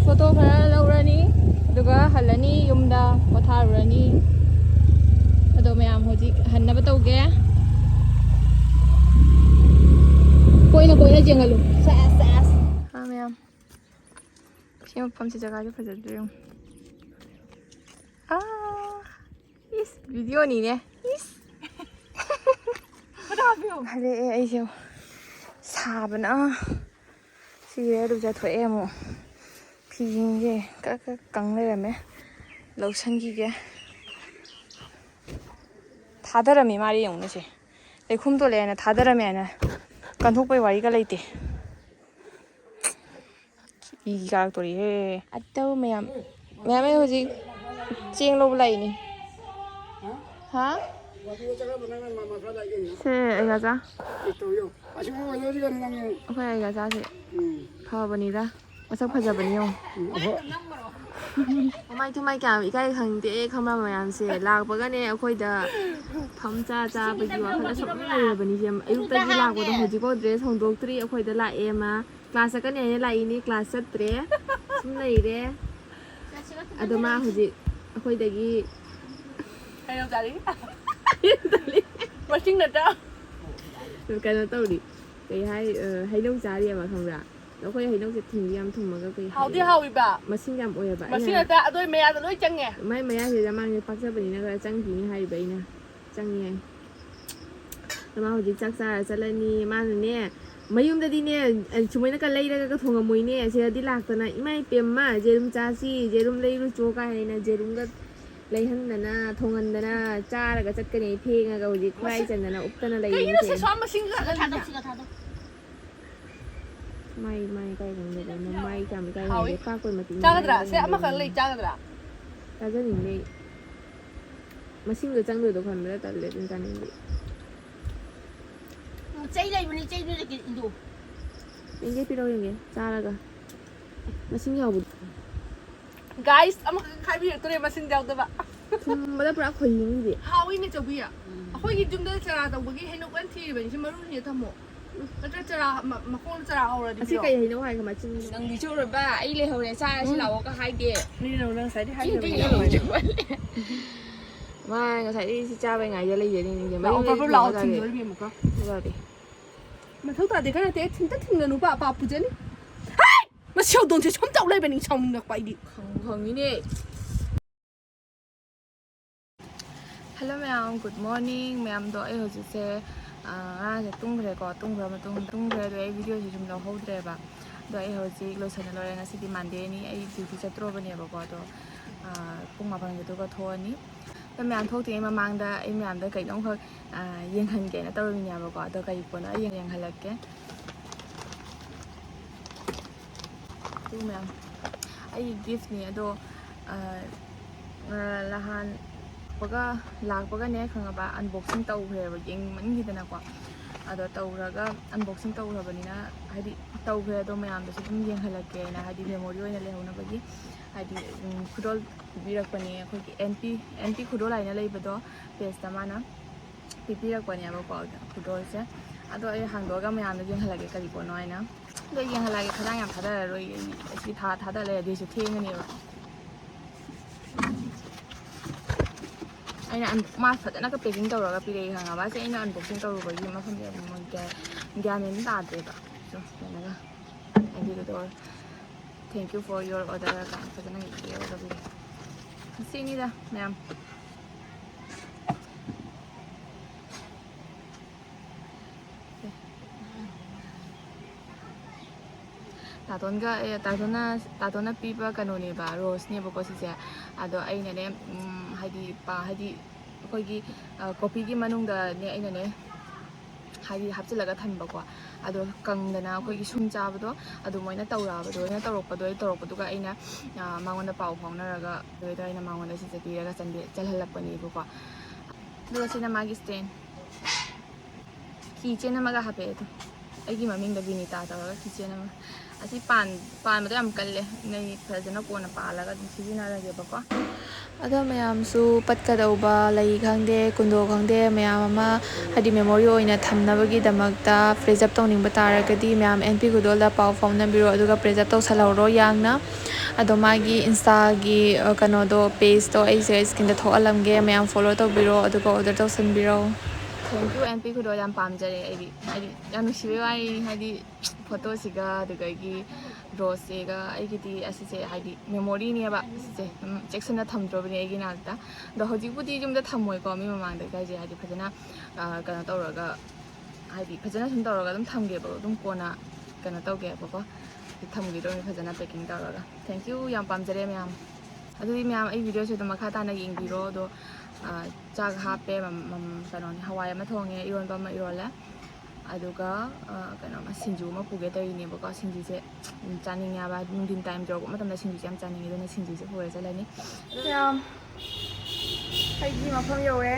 ꯐꯣꯇꯣ ꯈꯔ ꯂꯧꯔꯅꯤ ꯑꯗꯨꯒ ꯍꯜꯂꯅꯤ ꯌꯨꯝꯗ ꯄꯣꯊꯥꯔꯨꯔꯅꯤ ꯑꯗꯣ ꯃꯌꯥꯝ ꯍꯧꯖꯤꯛ ꯍꯟꯅꯕ ꯇꯧꯒꯦ ꯀꯣꯏꯅ ꯌꯦꯡꯍꯜꯂꯨ ꯁꯦꯁ ꯃꯌꯥꯝ ꯁꯤ ꯃꯐꯝꯁꯤ ꯖꯒꯥꯁꯨ ꯐꯖꯗ꯭ꯔꯦ ꯌꯦꯡꯉꯨ 이스 비디오니네 이스 ꯍꯜꯂꯛꯑꯦ ꯑꯩꯁꯦ ꯁꯥꯕꯅ ꯁꯤꯁꯦ ꯂꯨꯖꯊꯣꯛꯑꯦ ꯑꯃꯨꯛ ꯐꯤꯁꯤꯡꯁꯦ ꯀꯛ ꯀꯪ ꯂꯩꯔꯝꯃꯦ ꯂꯧꯁꯟꯈꯤꯒꯦ ꯊꯥꯗꯔꯝꯃꯤ ꯃꯥꯔꯤ ꯌꯦꯡꯉꯨꯅꯦꯁꯦ ꯂꯩꯈꯨꯝ ꯇꯣꯜꯂꯦ ꯍꯥꯏꯅ ꯊꯥꯗꯔꯝꯃꯦ ꯍꯥꯏꯅ ꯀꯟꯊꯣꯛꯄꯩ ꯋꯥꯔꯤꯒ ꯂꯩꯇꯦ ꯏꯒꯤ ꯀꯥꯔꯛꯇꯣꯔꯤꯍꯦ ꯑꯇꯧ ꯃꯌꯥꯝ ꯑꯩ ꯍꯧꯖꯤꯛ ꯆꯦꯡ ꯂꯧꯕ ꯂꯥꯛꯏꯅꯤ ꯍꯥ ꯁꯦ ꯑꯩꯒꯥꯆꯥ ꯑꯩꯈꯣꯏ ꯑꯩꯒꯥꯆꯥꯁꯦ ꯐꯕꯅꯤꯗ ꯃꯁꯛ ꯐꯖꯕꯅꯤ ꯌꯦꯡꯉꯣ ꯃꯃꯥꯏ ꯊꯨꯃꯥꯏ ꯀꯌꯥꯝ ꯏꯀꯥꯏ ꯈꯪꯗꯦ ꯈꯪꯕ ꯃꯌꯥꯝꯁꯦ ꯂꯥꯛꯄꯒꯅꯦ ꯑꯩꯈꯣꯏꯗ ꯐꯝ ꯆꯥꯕꯒꯤ ꯋꯥꯈꯜ ꯑꯁꯨꯝ ꯂꯩꯔꯕꯅꯤꯁꯦ ꯑꯌꯨꯛꯇꯒꯤ ꯂꯥꯛꯄꯗꯣ ꯍꯧꯖꯤꯛꯐꯥꯎ ꯗ꯭ꯔꯦꯁ ꯍꯣꯡꯗꯣꯛꯇ꯭ꯔꯤ ꯑꯩꯈꯣꯏꯗ ꯂꯥꯛꯑꯦ ꯃꯥ ꯀ꯭ꯂꯥꯁ ꯆꯠꯀꯅꯤ ꯍꯥꯏꯅ ꯂꯥꯛꯏꯅꯤ ꯀ꯭ꯂꯥꯁ ꯆꯠꯇ꯭ꯔꯦ ꯁꯨꯝ ꯂꯩꯔꯦ ꯑꯗꯣ ꯃꯥ ꯍꯧꯖꯤꯛ ꯑꯩꯈꯣꯏꯗꯒꯤ ꯍꯩꯅꯧ ꯆꯥꯔꯤ ꯃꯁꯤꯡ ꯅꯠꯇ꯭ꯔꯥ ꯀꯩꯅꯣ ꯇꯧꯔꯤ ꯀꯩ ꯍꯥꯏ ꯍꯩꯅꯧ ꯆꯥꯔꯤꯑꯕ ꯈꯪꯕ꯭ꯔꯥ ꯑꯩꯈꯣꯏ ꯍꯩꯅꯧꯁꯦ ꯊꯨꯝꯗꯤ ꯌꯥꯝ ꯊꯨꯝꯃꯒ ꯀꯩ ꯍꯥꯎꯗꯤ ꯍꯥꯎꯏꯕ ꯃꯁꯤꯡ ꯌꯥꯝ ꯑꯣꯏꯌꯦꯕ ꯃꯁꯤꯡ ꯅꯠꯇ꯭ꯔꯥ ꯑꯗꯨꯏ ꯃꯌꯥꯗ ꯂꯣꯏ ꯆꯪꯉꯦ ꯃꯥꯏ ꯃꯌꯥꯁꯤꯗ ꯃꯥꯡꯁꯦ ꯄꯥꯛꯆꯕꯅꯤꯅ ꯈꯔ ꯆꯪꯈꯤꯅꯤ ꯍꯥꯏꯔꯤꯕ ꯑꯩꯅ ꯆꯪꯉꯦ ꯃꯥ ꯍꯧꯖꯤꯛ ꯆꯥꯛ ꯆꯥꯔ ꯆꯠꯂꯅꯤ ꯃꯥꯅꯅꯦ ꯃꯌꯨꯝꯗꯗꯤꯅꯦ ꯁꯨꯃꯥꯏꯅ ꯂꯩꯔꯒ ꯊꯣꯡꯉꯝꯃꯣꯏꯅꯦ ꯁꯤꯗꯗꯤ ꯂꯥꯛꯇꯅ ꯏꯃꯥ ꯏꯄꯦꯝꯃ ꯖꯦꯔꯨꯝ ꯆꯥꯁꯤ ꯖꯦꯔꯨꯝ ꯂꯩꯔꯨꯆꯣ ꯀꯥꯏ ꯍꯥꯏꯅ ꯖꯦꯔꯨꯝꯒ ꯂꯩꯍꯟꯗꯅ ꯊꯣꯡꯍꯟꯗꯅ ꯆꯥꯔꯒ ꯆꯠꯀꯅꯤ ꯐꯦꯡꯉꯒ ꯍꯧꯖꯤꯛ ꯈꯨꯔꯥꯏ ꯆꯟꯗꯅ ꯎꯞꯇꯅ ꯂꯩꯔꯤꯁꯦ ꯃꯥꯏ ꯀꯥꯏ ꯈꯪꯗꯕ ꯃꯥꯏ ꯀꯌꯥꯝ ꯀꯥꯏ ꯈꯪꯗꯦ ꯄꯥꯛꯄꯩ ꯃꯇꯤꯡ ꯆꯥꯒꯗ꯭ꯔꯥ ꯁꯦ ꯑꯃꯈꯛ ꯂꯩ ꯆꯥꯒꯗ꯭ꯔꯥ ꯆꯥꯖꯅꯤꯡꯗꯦ ꯃꯁꯤꯡꯗꯣ ꯆꯪꯗꯣꯏꯗꯣ ꯈꯟꯕꯗ ꯇꯜꯂꯦ ꯑꯗꯨꯝ ꯆꯥꯅꯤꯡꯗꯦ ꯆꯩ ꯂꯩꯕꯅꯤ ꯆꯩꯗꯨꯗ ꯏꯟꯗꯣ ꯌꯦꯡꯒꯦ ꯄꯤꯔꯛꯎ ꯌꯦꯡꯒꯦ ꯆꯥꯔꯒ ꯃꯁꯤꯡ ꯌꯥꯎꯕꯗꯣ ꯒꯥꯏꯁ ꯑꯃꯈꯛ ꯈꯥꯏꯕꯤꯔꯛꯇꯣꯔꯦ ꯃꯁꯤꯡ ꯌꯥꯎꯗꯕ ꯊꯨꯝꯕꯗ ꯄꯨꯔꯥ ꯈꯣꯏꯍꯤꯡꯉꯤꯁꯦ ꯍꯥꯎꯏꯅꯦ ꯆꯧꯕꯤ ꯑꯩꯈꯣꯏꯒꯤ ꯌꯨꯝꯗ ꯆꯔꯥ ꯇꯧꯕꯒꯤ ꯍꯩꯅꯧ ꯀꯟꯅ ꯊꯤꯔꯤꯕꯅꯤ ꯁꯤ ꯃꯔꯨꯁꯤꯅ ꯊꯝꯃꯣ ꯅꯠꯇ꯭ꯔ ꯆꯔꯥ ꯃꯈꯣꯡꯗ ꯆꯔꯥ ꯍꯧꯔꯗꯤ ꯑꯁꯤ ꯀꯩ ꯍꯩꯅꯧ ꯍꯥꯏꯒ ꯃꯆꯤꯟ ꯅꯪꯗꯤ ꯆꯨꯔꯕ ꯑꯩ ꯂꯩꯍꯧꯔꯦ ꯆꯥꯔꯁꯤ ꯂꯥꯛꯑꯣꯒ ꯍꯥꯏꯗꯦ ꯅꯪ ꯉꯁꯥꯏꯗꯤ ꯃꯥ ꯉꯁꯥꯏꯗꯒꯤ ꯁꯤ ꯆꯥꯕꯩ ꯉꯥꯏꯗ ꯂꯩꯖꯔꯤꯅꯤꯁꯦ ꯂꯥꯛꯑꯣ ꯃꯔꯤ ꯄꯥꯄ ꯂꯥꯛꯑꯣ ꯊꯤꯟꯗꯣꯔꯤꯃꯤ ꯑꯃꯨꯛꯀ ꯌꯥꯗꯦ ꯃꯊꯧ ꯇꯥꯗꯦ ꯈꯔ ꯅꯠꯇꯦ ꯊꯤꯟꯇ ꯊꯤꯟꯒꯅꯨ ꯄꯥ ꯄꯨꯖꯅꯤ ꯃꯁꯤ ꯍꯧꯗꯣꯡꯁꯦ ꯁꯨꯝ ꯇꯧ ꯂꯩꯕꯅꯤ ꯁꯥꯎꯅꯤꯡꯉꯛꯄ ꯑꯩꯗꯤ ꯈꯪꯉꯤꯅꯦ ꯍꯜꯂꯣ ꯃꯌꯥꯝ ꯒꯨꯗ ꯃꯣꯔꯅꯤꯡ ꯃꯌꯥꯝꯗꯣ ꯑꯩ ꯍꯧꯖꯤꯛꯁꯦ ꯉꯔꯥꯡꯁꯦ ꯇꯨꯝꯈ꯭ꯔꯦꯀꯣ ꯇꯨꯝꯈ꯭ꯔ ꯃꯇꯨꯡ ꯇꯨꯝꯈ꯭ꯔꯦ ꯑꯗꯣ ꯑꯩ ꯚꯤꯗꯤꯑꯣꯁꯤ ꯁꯨꯝ ꯂꯧꯍꯧꯗ꯭ꯔꯦꯕ ꯑꯗꯣ ꯑꯩ ꯍꯧꯖꯤꯛ ꯂꯣꯏꯁꯟꯅ ꯂꯣꯏꯔꯦ ꯉꯁꯤꯗꯤ ꯃꯥꯟꯗꯦꯅꯤ ꯑꯩ ꯗ꯭ꯌꯨꯇꯤ ꯆꯠꯇ꯭ꯔꯣꯕꯅꯦꯕꯀꯣ ꯑꯗꯣ ꯄꯨꯡ 4ꯒꯤꯗꯨꯒ ꯊꯣꯛꯑꯅꯤ ꯑꯗꯣ ꯃꯌꯥꯝ ꯊꯣꯛꯇ꯭ꯔꯤꯉꯩ ꯃꯃꯥꯡꯗ ꯑꯩ ꯃꯌꯥꯝꯗ ꯀꯩꯅꯣꯝꯈꯛ ꯌꯦꯡꯍꯟꯒꯦꯅ ꯇꯧꯔꯝꯃꯤꯅꯦꯕꯀꯣ ꯑꯗꯣ ꯀꯔꯤ ꯄꯣꯠꯅꯣ ꯑꯩ ꯌꯦꯡꯍꯜꯂꯛꯀꯦ ꯑꯗꯨ ꯃꯌꯥꯝ ꯑꯩꯒꯤ ꯒꯤꯐꯅꯤ ꯑꯗꯣ ꯅꯍꯥꯟ ꯂꯥꯛꯄꯒꯅꯦ ꯈꯪꯉꯕ ꯑꯟꯕꯣꯛꯁꯤꯡ ꯇꯧꯈ꯭ꯔꯦꯕ ꯌꯦꯡꯃꯟꯈꯤꯗꯅꯀꯣ ꯑꯗꯣ ꯇꯧꯔꯒ ꯑꯟꯕꯣꯛꯁꯤꯡ ꯇꯧꯈ꯭ꯔꯕꯅꯤ나 ꯍꯥꯏꯗꯤ ꯇꯧꯈ꯭ꯔꯦ ꯑꯗꯣ ꯃꯌꯥꯝꯗꯁꯨ ꯑꯗꯨꯝ ꯌꯦꯡꯍꯜꯂꯛꯀꯦꯅ ꯍꯥꯏꯗꯤ ꯃꯦꯃꯣꯔꯤ ꯑꯣꯏꯅ ꯂꯩꯍꯧꯅꯕꯒꯤ ꯍꯥꯏꯗꯤ ꯈꯨꯗꯣꯜ ꯄꯤꯕꯤꯔꯛꯄꯅꯦ ꯑꯩꯈꯣꯏꯒꯤ ꯑꯦꯟ ꯄꯤ ꯈꯨꯗꯣꯜ ꯍꯥꯏꯅ ꯂꯩꯕꯗꯣ ꯄꯦꯖꯇ ꯃꯥꯅ ꯄꯤꯕꯤꯔꯛꯄꯅꯦꯕꯀꯣ ꯈꯨꯗꯣꯜꯁꯦ ꯑꯗꯣ ꯑꯩ ꯍꯥꯡꯗꯣꯛꯑꯒ ꯃꯌꯥꯝꯗ ꯌꯦꯡꯍꯜꯂꯛꯀꯦ ꯀꯔꯤ ꯄꯣꯠꯅꯣ ꯍꯥꯏꯅ ꯑꯗꯣ ꯌꯦꯡꯍꯜꯂꯛꯑꯒꯦ ꯈꯗꯥꯡ ꯌꯥꯝ ꯊꯥꯗꯔꯔꯣꯏ ꯑꯁꯤ ꯊꯥꯗ ꯂꯩꯔꯗꯤꯁꯨ ꯊꯦꯡꯉꯅꯦꯕ ꯑꯩꯅ ꯃꯥ ꯐꯖꯅꯒ ꯄꯦꯀꯤꯡ ꯇꯧꯔꯒ ꯄꯤꯔꯛꯏ ꯈꯪꯉꯕ ꯑꯁꯤ ꯑꯩꯅ ꯑꯟꯕꯣꯛꯁꯤꯡ ꯇꯧꯔꯨꯕꯒꯤ ꯃꯐꯝꯁꯦ ꯒ꯭ꯌꯥꯟ ꯃꯦꯟ ꯇꯥꯗ꯭ꯔꯦꯕ ꯐꯖꯅꯒ ꯑꯗꯨꯗꯣ thank you four your order ꯀꯥꯏꯅ ꯐꯖꯅ ꯄꯤꯔꯒ ꯄꯤꯔꯛꯑꯦ ꯁꯤꯅꯤꯗ ꯃꯌꯥꯝ ꯇꯥꯇꯣꯟꯅ ꯄꯤꯕ ꯀꯩꯅꯣꯅꯦꯕ ꯔꯣꯁꯅꯦꯕꯀꯣ ꯁꯤꯁꯦ ꯑꯗꯣ ꯑꯩꯅꯅꯦ ꯍꯥꯏꯗꯤ ꯑꯩꯈꯣꯏꯒꯤ ꯀꯣꯐꯤꯒꯤ ꯃꯅꯨꯡꯗꯅꯦ ꯑꯩꯅꯅꯦ ꯍꯥꯏꯗꯤ ꯍꯥꯞꯆꯤꯜꯂꯒ ꯊꯝꯕꯀꯣ ꯑꯗꯣ ꯀꯪꯗꯅ ꯑꯩꯈꯣꯏꯒꯤ ꯁꯨꯝ ꯆꯥꯕꯗꯣ ꯑꯗꯨꯃꯥꯏꯅ ꯇꯧꯔꯛꯄꯗꯨꯒ ꯑꯩꯅ ꯃꯉꯣꯟꯗ ꯄꯥꯎ ꯐꯥꯎꯅꯔꯒ ꯑꯗꯨꯗ ꯑꯩꯅ ꯃꯉꯣꯟꯗ ꯁꯤꯁꯦ ꯄꯤꯔꯒ ꯆꯜꯍꯜꯂꯛꯄꯅꯦꯕꯀꯣ ꯑꯗꯨꯒ ꯁꯤꯅ ꯃꯥꯒꯤ ꯁ꯭ꯇꯦꯟ ꯀꯤꯆꯦꯟ ꯑꯃꯒ ꯍꯥꯞꯄꯛꯑꯦ ꯑꯗꯣ ꯑꯩꯒꯤ ꯃꯃꯤꯡꯗ ꯕꯤꯅꯤꯇꯥ ꯇꯧꯔꯒ ꯀꯤꯆꯦꯟ ꯑꯃ ꯑꯁꯤ ꯄꯥꯟꯕꯗꯣ ꯌꯥꯝ ꯀꯜꯂꯦ ꯅꯣꯏ ꯐꯖꯅ ꯀꯣꯟꯅ ꯄꯥꯜꯂꯒ ꯑꯗꯨꯝ ꯁꯤꯖꯤꯟꯅꯔꯒꯦꯕꯀꯣ ꯑꯗꯣ ꯃꯌꯥꯝꯁꯨ ꯄꯠꯀꯗꯧꯕ ꯂꯩ ꯈꯪꯗꯦ ꯀꯨꯟꯗꯣ ꯈꯪꯗꯦ ꯃꯌꯥꯝ ꯑꯃ ꯍꯥꯏꯗꯤ ꯃꯦꯃꯣꯔꯤ ꯑꯣꯏꯅ ꯊꯝꯅꯕꯒꯤꯗꯃꯛꯇ ꯄ꯭ꯔꯤꯖꯔꯞ ꯇꯧꯅꯤꯡꯕ ꯇꯥꯔꯒꯗꯤ ꯃꯌꯥꯝ NP ꯈꯨꯗꯣꯜꯗ ꯄꯥꯎ ꯐꯥꯎꯅꯕꯤꯔꯣ ꯑꯗꯨꯒ ꯄ꯭ꯔꯤꯖꯔꯞ ꯇꯧꯁꯜꯍꯧꯔꯣ ꯌꯥꯡꯅ ꯑꯗꯣ ꯃꯥꯒꯤ ꯏꯟꯁꯇꯥꯒꯤ ꯀꯩꯅꯣꯗꯣ ꯄꯦꯖꯇꯣ ꯑꯩꯁꯦ ꯁ꯭ꯀꯤꯟꯗ ꯊꯣꯛꯍꯜꯂꯝꯒꯦ ꯃꯌꯥꯝ ꯐꯣꯂꯣ ꯇꯧꯕꯤꯔꯣ ꯑꯗꯨꯒ ꯑꯣꯔꯗꯔ ꯇꯧꯁꯟꯕꯤꯔꯣ ꯊꯦꯡꯛ ꯌꯨ NP ꯈꯨꯗꯣꯜ ꯌꯥꯝ ꯄꯥꯝꯖꯔꯦ ꯑꯩꯗꯤ ꯍꯥꯏꯗꯤ ꯌꯥꯝ ꯅꯨꯡꯁꯤꯕꯩ ꯋꯥꯔꯤꯅꯤ ꯍꯥꯏꯗꯤ ꯐꯣꯇꯣꯁꯤꯒ ꯑꯗꯨꯗꯒꯤ ꯔꯣꯁꯁꯤꯒ ꯑꯩꯒꯤꯗꯤ ꯑꯁꯤꯁꯦ ꯍꯥꯏꯗꯤ ꯃꯦꯃꯣꯔꯤꯅꯦꯕ ꯑꯁꯤꯁꯦ ꯆꯦꯛꯁꯤꯟꯅ ꯊꯝꯗ꯭ꯔꯕꯅꯦ ꯑꯩꯒꯤ ꯅꯥꯛꯇ ꯑꯗꯣ ꯍꯧꯖꯤꯛꯄꯨꯗꯤ ꯌꯨꯝꯗ ꯊꯝꯃꯣꯏꯀꯣ ꯃꯤ ꯃꯃꯥꯡꯗ ꯀꯥꯏꯁꯦ ꯍꯥꯏꯗꯤ ꯐꯖꯅ ꯀꯩꯅꯣ ꯇꯧꯔꯒ ꯍꯥꯏꯗꯤ ꯐꯖꯅ ꯁꯨꯝ ꯇꯧꯔꯒ ꯑꯗꯨꯝ ꯊꯝꯒꯦꯕ ꯑꯗꯨꯝ ꯀꯣꯟꯅ ꯀꯩꯅꯣ ꯇꯧꯒꯦꯕꯀꯣ ꯊꯝꯈꯤꯗꯧꯅꯤ ꯐꯖꯅ ꯄꯦꯛꯀꯤꯡ ꯇꯧꯔꯒ ꯊꯦꯡꯛ ꯌꯨ ꯌꯥꯝ ꯄꯥꯝꯖꯔꯦ ꯃꯌꯥꯝ ꯑꯗꯨꯗꯤ ꯃꯌꯥꯝ ꯑꯩ ꯚꯤꯗꯤꯑꯣꯁꯦ ꯑꯗꯨꯝ ꯃꯈꯥ ꯇꯥꯅ ꯌꯦꯡꯕꯤꯔꯣ ꯑꯗꯣ ꯆꯥꯛ ꯍꯥꯞꯄꯦ ꯀꯩꯅꯣꯅꯤ ꯍꯋꯥꯏ ꯑꯃ ꯊꯣꯡꯉꯦ ꯏꯔꯣꯟꯕ ꯑꯃ ꯏꯔꯣꯜꯂꯦ ꯑꯗꯨꯒ ꯀꯩꯅꯣꯃ ꯁꯤꯡꯖꯨ ꯑꯃ ꯄꯨꯒꯦ ꯇꯧꯔꯤꯅꯦꯕꯀꯣ ꯁꯤꯡꯖꯨꯁꯦ ꯆꯥꯅꯤꯡꯉꯦꯕ ꯅꯨꯡꯊꯤꯟ ꯇꯥꯏꯝ ꯌꯧꯔꯛꯄ ꯃꯇꯝꯗ ꯁꯤꯡꯖꯨꯁꯦ ꯌꯥꯝ ꯆꯥꯅꯤꯡꯉꯦ ꯑꯗꯨꯅ ꯁꯤꯡꯖꯨꯁꯦ ꯄꯨꯔ ꯆꯠꯂꯅꯤ ꯌꯥꯝ ꯑꯩꯒꯤ ꯃꯐꯝ ꯌꯧꯔꯦ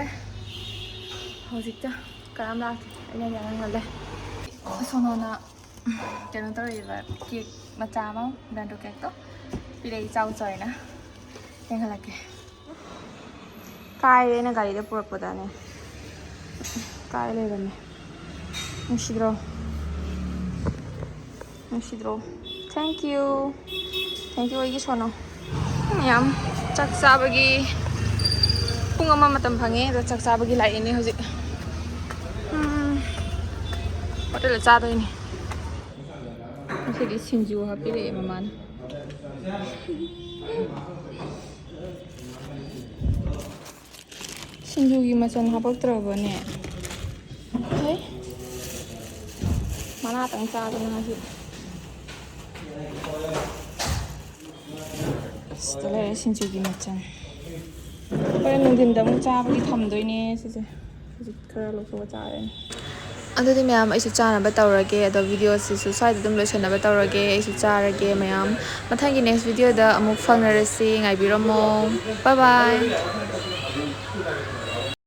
ꯍꯧꯖꯤꯛꯇ ꯀꯔꯝ ꯂꯥꯛꯇꯦ ꯑꯩꯅ ꯌꯥꯔꯝꯒꯜꯂꯦ ꯁꯣꯅꯣꯅ ꯀꯩꯅꯣ ꯇꯧꯔꯛꯏꯕ ꯀꯦꯛ ꯃꯆꯥ ꯑꯃ ꯕꯦꯟꯗꯣ ꯀꯦꯛꯇꯣ ꯄꯤꯔꯛꯏ ꯆꯥꯎ ꯆꯥꯎꯅ ꯌꯦꯡꯍꯜꯂꯛꯀꯦ ꯀꯥꯏꯔꯦ ꯑꯩꯅ ꯒꯥꯔꯤꯗ ꯄꯨꯔꯛꯄꯗꯅꯦ ꯀꯥꯏ ꯂꯩꯔꯝꯃꯦ ꯅꯨꯡꯁꯤꯗ꯭ꯔꯣ ꯊꯦꯡꯛ ꯌꯨ ꯑꯩꯒꯤ ꯁꯣꯅꯣ ꯃꯌꯥꯝ ꯆꯥꯛ ꯆꯥꯕꯒꯤ ꯄꯨꯡ ꯑꯃ ꯃꯇꯝ ꯐꯪꯉꯦ ꯑꯗꯣ ꯆꯥꯛ ꯆꯥꯕꯒꯤ ꯂꯥꯛꯏꯅꯦ ꯍꯧꯖꯤꯛ ꯍꯣꯇꯦꯜꯗ ꯆꯥꯗꯣꯏꯅꯤ ꯉꯁꯤꯗꯤ ꯁꯤꯡꯖꯨ ꯍꯥꯞꯄꯤꯔꯛꯑꯦ ꯃꯃꯥꯅ ꯁꯤꯡꯖꯨꯒꯤ ꯃꯆꯜ ꯍꯥꯄꯛꯇ꯭ꯔꯕꯅꯦ ꯍꯩ ꯃꯅꯥꯇꯪ ꯆꯥꯗꯅ ꯉꯁꯤ ꯁꯤꯗ ꯂꯩꯔꯦ ꯁꯤꯡꯖꯨꯒꯤ ꯃꯆꯜ ꯍꯣꯔꯦꯟ ꯅꯨꯡꯊꯤꯟꯗ ꯑꯃꯨꯛ ꯆꯥꯕꯒꯤ ꯊꯝꯗꯣꯏꯅꯦ ꯁꯤꯁꯦ ꯍꯧꯖꯤꯛ ꯈꯔ ꯂꯧꯊꯣꯛꯑ ꯆꯥꯔꯅꯤ ꯑꯗꯨꯗꯤ ꯃꯌꯥꯝ ꯑꯩꯁꯨ ꯆꯥꯅꯕ ꯇꯧꯔꯒꯦ ꯑꯗꯣ ꯚꯤꯗꯤꯑꯣꯁꯤꯁꯨ ꯁ꯭ꯋꯥꯏꯗ ꯑꯗꯨꯝ ꯂꯣꯏꯁꯟꯅꯕ ꯇꯧꯔꯒꯦ ꯑꯩꯁꯨ ꯆꯥꯔꯒꯦ ꯃꯌꯥꯝ ꯃꯊꯪꯒꯤ ꯅꯦꯛꯁ ꯚꯤꯗꯤꯑꯣꯗ ꯑꯃꯨꯛ ꯐꯪꯅꯔꯁꯤ ꯉꯥꯏꯕꯤꯔꯝꯃꯣ ꯕꯥꯏ ꯕꯥꯏ